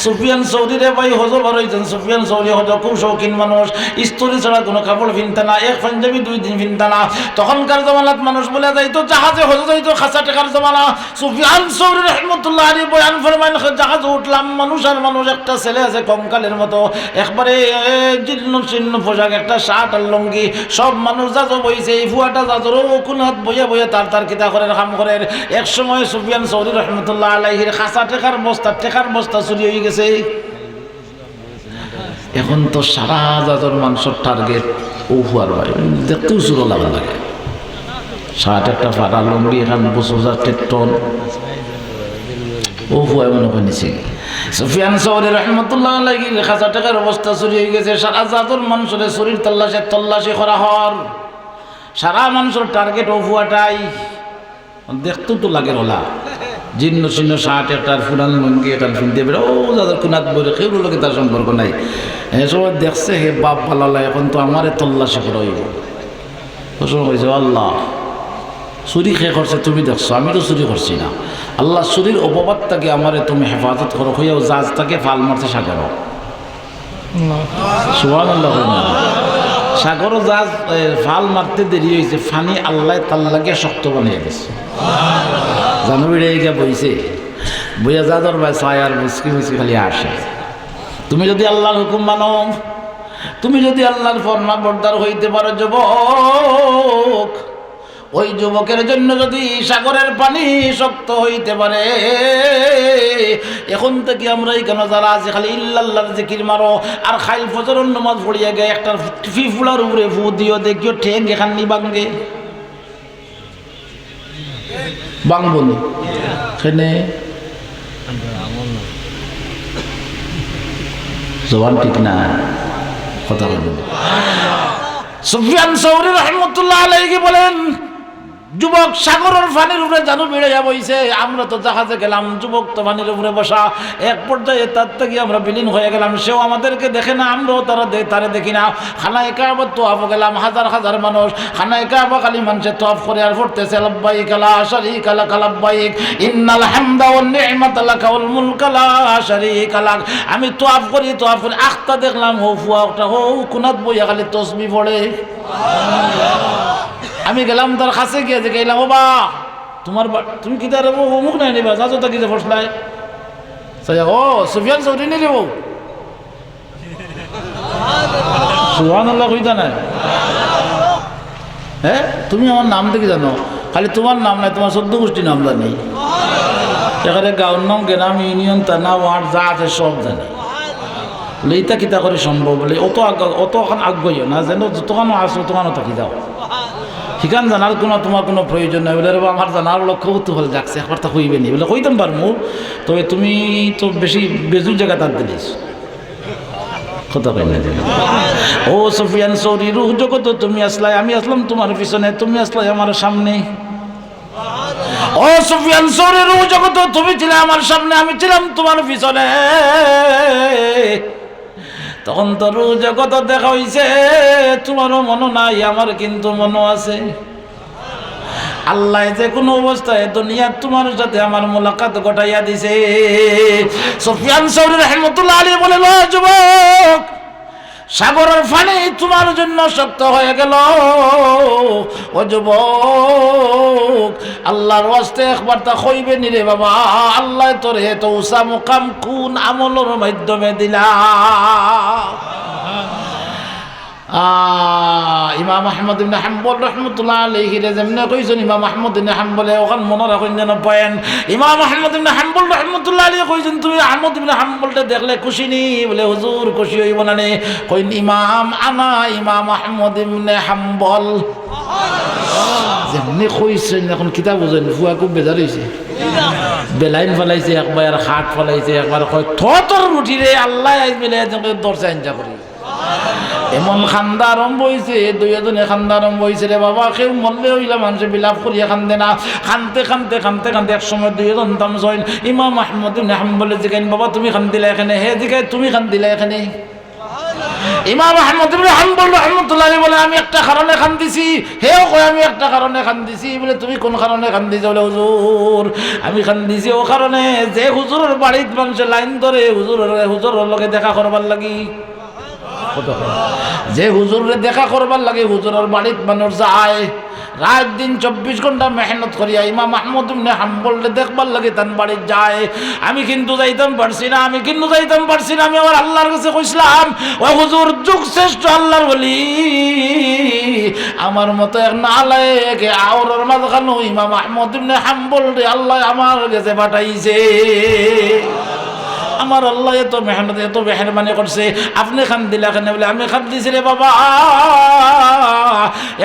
সুফিয়ান সৌরি রে ভাই হজর হইতেন। সুফিয়ান সৌরি হজর খুব শৌখিন মানুষ, স্ত্রী ছাড়া কোনো কাপড় কিনতে না, এক পাঞ্জাবি 2 দিন কিনতে না। তখনকার জমানাত মানুষ বলে যাইতো জাহাজে হজর যাইতো, খাসা টাকার জমানা। সুফিয়ান সৌরি রহমতুল্লাহ আলাইহি বয়ান ফরমাইন, জাহাজে উঠলাম, মানুষ আর মানুষ, একটা ছেলে আছে কঙ্কালের মতো, একবারে জীর্ণ শীর্ণ পোশাক, একটা শার্ট আর লুঙ্গি, সব মানুষ যাজো বইছে, এই ফুয়াটা যাজোর কোন হাত বইয়া বইয়া তার কিতা করে কাম করে। এক সময় সুফিয়ান সৌরি রহমতুল্লাহ আলাইহির খাসা টেকার বস্তা চুরি হয়ে গেছে। এখন তো সারা যাজোর মানুষের টার্গেট ও ফুয়ার ভাই, দেখতেও চুরো লাগা লাগে। শার্ট একটা ফাটা, লুঙ্গি এখান 20,000 টন, ও ফুয়া মনে করে নিছে। সুফিয়ান সৌরি রহমতুল্লাহ আলাইহির খাসা টেকার বস্তা চুরি হয়ে গেছে। সারা যাজোর মানুষের শরীর তল্লাশি করা হর, সারা মানুষের টার্গেট ও ফুয়াটাই। দেখতেও তো লাগে ওলা, জীর্ণ শীর্ণ শার্ট একটা, ফুরান লুঙ্গি একটা ফিনতে বেরো, ও যাদের কুনাত বলে কেউ লোকে তার সম্পর্ক নাই। এসব দেখছে হে বাপ ভালো, এখন তো আমারে তল্লাশি করা হইব। কইছে আল্লাহ চুরি খেয়ে করছে, তুমি দেখছো, আমি তো চুরি করছি না। আল্লাহ চুরির অপবাদটাকে আমারে তুমি হেফাজত করো, হইয়াও জাহাজটাকে ফাল মারছে সাগর। সুবহানাল্লাহ। সাগর জাহাজ ফাল মারতে দেরি হয়েছে, ফানি আল্লাহ তাল্লাকে শক্ত বানিয়ে গেছে। জানো বেড়ে গিয়ে বইছে, বইয়া যাদর ভাই ছায়ার মুসকি খালি আসে। তুমি যদি আল্লাহর হুকুম মানো, তুমি যদি আল্লাহর ফরমান বরদার হইতে পারো যুবক, ওই যুবকের জন্য যদি সাগরের পানি শক্ত হইতে পারে, এখন থেকে আমরা এখানে যারা আছে খালি ইল্লাল্লাহর জিকির মারো আর খাইল ফজরের নামাজ পড়িয়া গে একটা ফিফুলার উপরে ফু দিও, দেখিও ঠেং এখানি বাঙ্গে বাংবনি সেনে জবান ঠিক না, কথা বলবেন। সুফিয়ান সৌরি রহমতুল্লাহ আলাইহি বলেন, যুবক সাগরের পানির উপরে জানু বেড়ে বইছে, আমরা তো জাহাজে গেলাম, যুবক তো পানির উপরে বসা। এক পর্যায়ে তার থেকে আমরা বিলীন হয়ে গেলাম, সেও আমাদেরকে দেখে না, আমরাও তারে দেখি না। খানায় কাবা তোয়াফ গেলাম, হাজার হাজার মানুষ খানায় কাবা খালি মানুষের তোয়াফ করে আর পড়তেছে লাব্বাইক লা শারীকা লাক লাব্বাইক ইন্নাল হামদা ওয়ান নি'মাতা লাকা ওয়াল মুলকা লা শারীকা লাক। আমি তোয়াফ করি আখতা দেখলাম ও ফুয়াটা ও কুনাত বইয়া খালি তসবিহ পড়ে। আমি গেলাম তার কাছে গিয়ে যে গেলাম, ও বা তোমার তুমি কি তার অমুক নাই নিবা, যাচো তা কি যে ফসলায় ও সুফিয়ান সৌরি নিলে বউ। সুবহানাল্লাহ কইতা নাই? হ্যাঁ, তুমি আমার নাম দেখি জানো, খালি তোমার নাম নাই, তোমার 14 গোষ্ঠী নাম জানি, এখানে গাঁওর নাম গেলাম, ইউনিয়ন থানা ওয়ার্ড যা আছে সব জানি। বলে এইটা কিতা করে সম্ভব? বলে অত এখন আগ্রহীও না, যেন যতখানো আসো ততখানো থাকি যাও, ঠিকান জানার তোমার কোনো প্রয়োজন নাই। বলে আমার জানার লক্ষ্য কৌতূহল যাচ্ছে, একবার তা হইবে নি। বলে কইতাম পারমু, তবে তুমি তো বেশি বেজুর জায়গা তার দিলিস, কথা কই না। ও সুফিয়ান সৌরি, রুহ জগত তুমি আসলাই, আমি আসলাম তোমার পিছনে, তুমি আসলাই আমার সামনে। ও সুফিয়ান সৌরি, রুহ জগত তুমি ছিলে আমার সামনে, আমি ছিলাম তোমার পিছনে। তখন তো রুহ জগত দেখা হইছে, তোমারও মনো নাই, আমার কিন্তু মনো আছে। আল্লাহ যে কোনো অবস্থায় দুনিয়ার তোমার সাথে আমার মোলাকাত ঘটাইয়া দিছে। সুফিয়ান সৌরি রহমতুল্লাহ আলাইহি বলে, ও যুবক, সাগরের পানি তোমার জন্য শক্ত হয়ে গেল। ও যুবক, আল্লাহর ওয়াস্তে একবার তা কইবে নি রে বাবা, আল্লাহ তোর এত উঁচা মুকাম কোন আমলের মাধ্যমে দিলা? ইমাম আহমদ ইবনে হাম্বল রহমতুল্লাহ আলাইহি যেমনে কইছেন, ইমাম আহমদ ইবনে হাম্বলে ওখান মনে রাখেন যেন পয়েন্ট। ইমাম আহমদ ইবনে হাম্বল রহমতুল্লাহ আলাইহি কইছেন, তুমি আহমদ ইবনে হাম্বলটা দেখলে খুশি নি? বলে হুজুর খুশি হইব না নে? কইন ইমাম আনা ইমাম আহমদ ইবনে হাম্বল। যেমনি কইছেন এখন কিতাব বুঝেন, ফুয়া খুব বেজার হইছে, বেলাইন ফেলাইছে একবার, হাট ফেলাইছে একবার, কয় তোর রুটি রে আল্লাহ আইবিলে দরজা আঞ্জা করি। এমন খান্দা আরম্ভ হয়েছে, দুই এজনে খান্দা আরম্ভ হয়েছে রে বাবা। কেউ মরলে হইলে মানুষে বিলাপ করিয়া কান্দে না, কানতে এক সময় দুই এজন তামসইন ইমাম আহমদ ইবনে হাম্বল জিগাইন, বাবা তুমি কান্দিলা এখানে? হে জিগাই তুমি কান্দিলা এখানে? ইমাম আহমদ ইবনে হাম্বল রাহমাতুল্লাহ আলাইহি বলে আমি একটা কারণে কান্দিছি। হেও কয় আমি একটা কারণে কান্দিছি। বলে তুমি কোন কারণে কান্দিছো? বলে হুজুর আমি কান্দিছি ও কারণে যে হুজুরের বাড়িত মানুষে লাইন ধরে হুজুরের লগে দেখা করবার লাগি। যে হুজুরে দেখা করবার লাগে হুজুরের বাড়িত মানুষ যায় রাত দিন 24 ঘন্টা মেহনত করিয়া ইমাম আহমদ ইবনে হাম্বল দেখবার লাগে তার বাড়ি যায়। আমি কিন্তু যাইতাম পারছি না, আমি আমার আল্লাহর কাছে কইছিলাম ও হুজুর যুগ শ্রেষ্ঠ আল্লাহর বলি আমার মতো এক নালায়েক আওরার মাঝখানে ইমাম আহমদ ইবনে হাম্বল রে আল্লাহ আমার কাছে পাঠাইছে। আমার আল্লাহ এত মেহরবানি করছে। আপনি খান দিলা কেন? বলে আমি খান দিছি রে বাবা,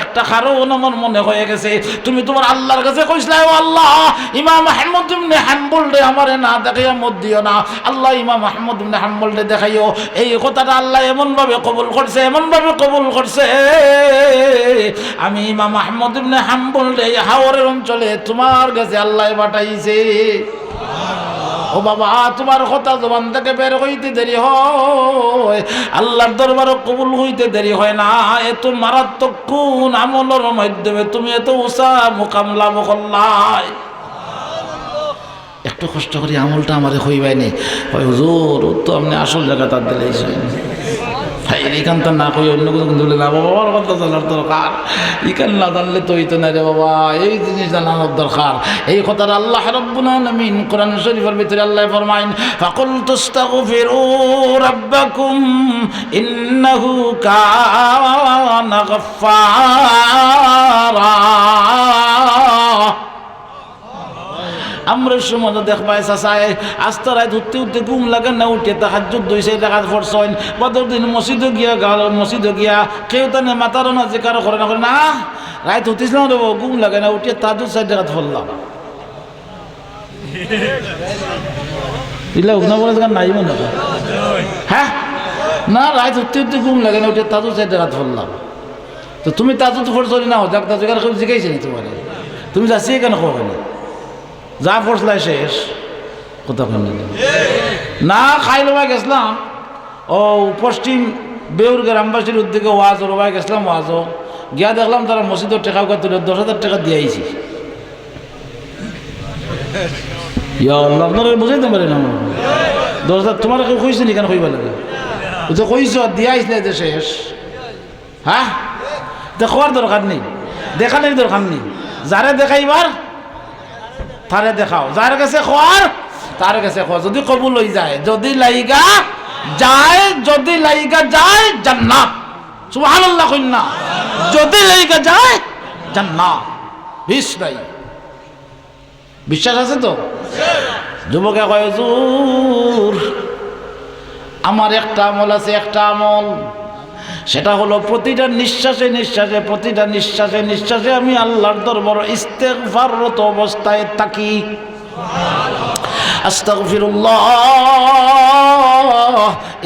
একটা কারণ আমার মনে হয়ে গেছে। তুমি তোমার আল্লাহর কাছে কইছিলা ও আল্লাহ ইমাম আহমদ ইবনে হাম্বল রে আমারে না দেখাইয়া মত দিও না, আল্লাহ ইমাম আহমদ ইবনে হাম্বল রে দেখাইও। এই কথাটা আল্লাহ এমন ভাবে কবুল করছে আমি ইমাম আহমদ ইবনে হাম্বল রে হাওরের অঞ্চলে তোমার কাছে আল্লাহ পাঠাইছে। ও বাবা তোমার কথা জবান থেকে বের হইতে দেরি হয়, আল্লাহর দরবারও কবুল হইতে দেরি হয় না। এত মারাত্মক কোন আমলের মাধ্যমে তুমি এত উঁচা মুকাম লাভ করলাই। একটু কষ্ট করি আমলটা আমারে হইবাই নেই। হুজুর তো আপনি আসল জায়গা তার দিলেছেন এইখান তো না কই অন্য কিছু কিন্তু না বাবার কথা জানার দরকার। এখান না জানলে তো হইতো না রে বাবা, এই জিনিস জানানোর দরকার। এই কথাটা আল্লাহ রাব্বুল আলামিন কোরআন শরীফের ভিতরে আল্লাহ ফরমাইন ফাকুল তাস্তাগফিরু রাব্বাকুম ইন্নাহু কানা গাফফারা। আমরা সময় দেখবাই চাচায় আস্তা রায় উঠতে ঘুম লাগে না, উঠে তাহাজ্জুদ 2-4 রাকাত পড়ছেন। বদর দিন মসজিদে গিয়া কেউ তানে মাতারও না যে কারো করে না রাত উঠিছিলাম রে ঘুম লাগে না, উঠে তাহাজ্জুদ 4 রাকাত পড়লাম। নাই মনে হ্যাঁ না, রাত উঠতে ঘুম লাগে না, উঠে তাহাজ্জুদ 4 রাকাত পড়লাম। তো তুমি তাহাজ্জুদ পড়ছো না, যাক তাহাজ্জুদ কেউ জিজ্ঞাসা নি তোমার, তুমি যাচ্ছি কেন খবর যা পড়ছলাই শেষ কথা না। খাইলবাই গেছিলাম ও পশ্চিম বেউর গ্রামবাসীর উদ্যোগে ওয়াজ রবাই গেছিলাম। ওয়াজও গিয়া দেখলাম তারা মসজিদের টাকা তুলে 10,000 টাকা দিয়ে আইছি। আপনারা বুঝাইতে পারি না 10,000 তোমার কেউ কইছে নি কেন কইবা লাগে? তো কইছ দিয়ে আইসলে যে শেষ। হ্যাঁ দেখবার দরকার নেই, দেখানোর দরকার নেই। যারে দেখাইবার তারে দেখাও, যার কাছে খোয়ার তার কাছে খোয়া। যদি কবুল হয়ে যায়, যদি লাইগা যায় জান্নাত। সুবহানাল্লাহ কইনা, যদি লাইগা যায় জান্নাত। বিশ্বাস আছে তো? যুবকে কয় হুজুর আমার একটা আমল আছে, একটা আমল, সেটা হলো প্রতিটা নিঃশ্বাসে আমি আল্লাহর দরবার ইস্তেগফাররত অবস্থায় থাকি। আস্তাগফিরুল্লাহ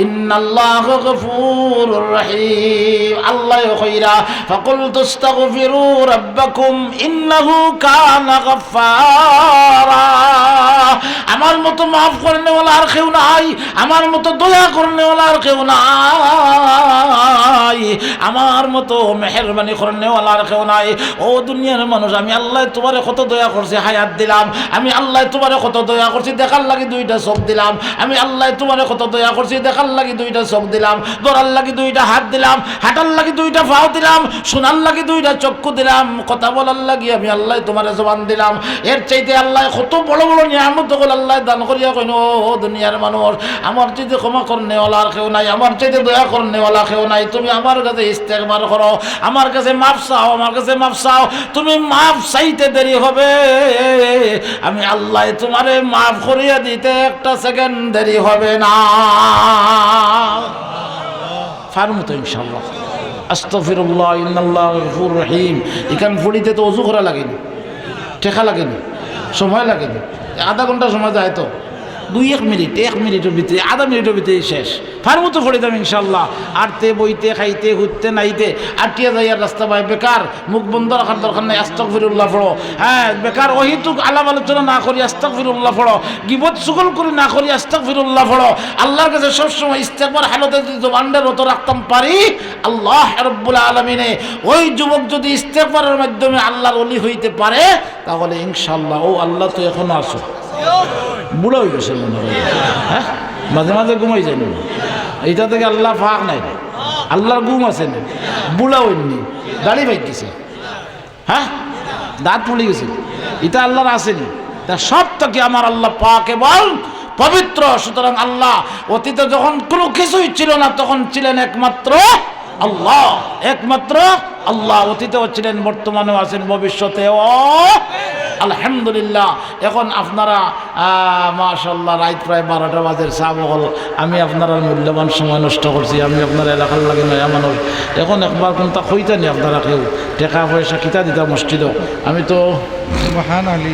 ইন্নাল্লাহা গফুরুর রহিম। আল্লাহ কইরা ফাকুল তাস্তাগফিরু রাব্বাকুম ইন্নাহু কানা গাফফারা। আমার মতো মাফ করনেওয়ালা আর কেউ নাই, আমার মতো দয়া করনেওয়ালা আর কেউ নাই, আমার মতো মেহেরবানি করনেওয়ালা আর কেউ নাই। ও দুনিয়ার মানুষ, আমি আল্লাহ তোমারে কত দয়া করছি, হায়াত দিলাম। আমি আল্লাহ তোমারে কত দয়া করছি, দেখার লাগি 2টা চোখ দিলাম। আমি আল্লাহ তোমারে কত দয়া করছি, দেখার লাগি 2টা চোখ দিলাম, ধরার লাগি 2টা হাত দিলাম, হাঁটার লাগি 2টা পাও দিলাম, শোনার লাগি 2টা চক্ষু দিলাম, কথা বলার লাগি আমি আল্লাহ তোমারে জবান দিলাম। এর চাইতে আল্লাহ কত বড় বড় নিয়ামত গুলো আল্লাহ দান করিয়া কইন ও দুনিয়ার মানুষ, আমার চাইতে ক্ষমা করনেওয়ালা আর কেউ নাই, আমার চাইতে দয়া করনেওয়ালা কেউ নাই। তুমি আমার কাছে ইস্তেগফার করো, আমার কাছে মাফ চাও, আমার কাছে মাফ চাও। তুমি মাফ চাইতে দেরি হবে, আমি আল্লাহ তোমারে মাফ করিয়া দিতে 1 সেকেন্ড দেরি হবে না। ফারমু তো ইনশাআল্লাহ। আস্তাগফিরুল্লাহ ইন্নাল্লাহা গফুরুর রহিম। এখান ফুড়িতে তো ওযু করা লাগেনি, ঠেকা লাগেনি, সময় লাগেনি, আধা ঘন্টা সময় যায় তো এক মিনিটের ভিতরে আধা মিনিটের ভিতরে শেষ ফার মতো পড়ে যাবে ইনশাল্লাহ। আরতে বইতে খাইতে ঘুরতে নাইতে আটিয়া যাইয়ার রাস্তা পায় বেকার মুখ বন্ধ রাখার দরকার নাই, আস্তাগফিরুল্লাহ পড়ো। হ্যাঁ, বেকার অহিতুক আলাপ আলোচনা না করি আস্তাগফিরুল্লাহ পড়ো, গিবত সুগল করি না করি আস্তাগফিরুল্লাহ পড়ো। আল্লাহর কাছে সবসময় ইস্তেগফার হালতে যদি জবানটা রত রাখতাম পারি, আল্লাহ রাব্বুল আলামিনে ওই যুবক যদি ইস্তেগফারের মাধ্যমে আল্লাহর ওলি হইতে পারে, তাহলে ইনশাআল্লাহ ও আল্লাহ তো এখনো আসো, বুড়া হয়ে গেছে মনে হয়। হ্যাঁ, মাঝে মাঝে ঘুমাই যায় না, এটা থেকে আল্লাহ ফাঁক নাই, আল্লাহর ঘুম আছে না, বুড়া হইনি, দাড়ি পাইতেছে, হ্যাঁ দাঁত পড়ে গেছে, এটা আল্লাহর আসেনি। তা সব থেকে আমার আল্লাহ পাক এবং পবিত্র। সুতরাং আল্লাহ অতীতে যখন কোনো কিছুই ছিল না তখন ছিলেন একমাত্র আল্লাহ, একমাত্র আল্লাহ। অতীতেও ছিলেন, বর্তমানেও আছেন, ভবিষ্যতেও আলহামদুলিল্লাহ। এখন আপনারা মাশাআল্লাহ রাত প্রায় 12টা বাজের চা বহল, আমি আপনারা মূল্যবান সময় নষ্ট করছি, আমি আপনার এলাকার লাগে নয়া মানুষ। এখন একবার কোনটা কইতানি আপনারা কেউ টাকা পয়সা কিতা দিতা মসজিদও, আমি তো মহান আলী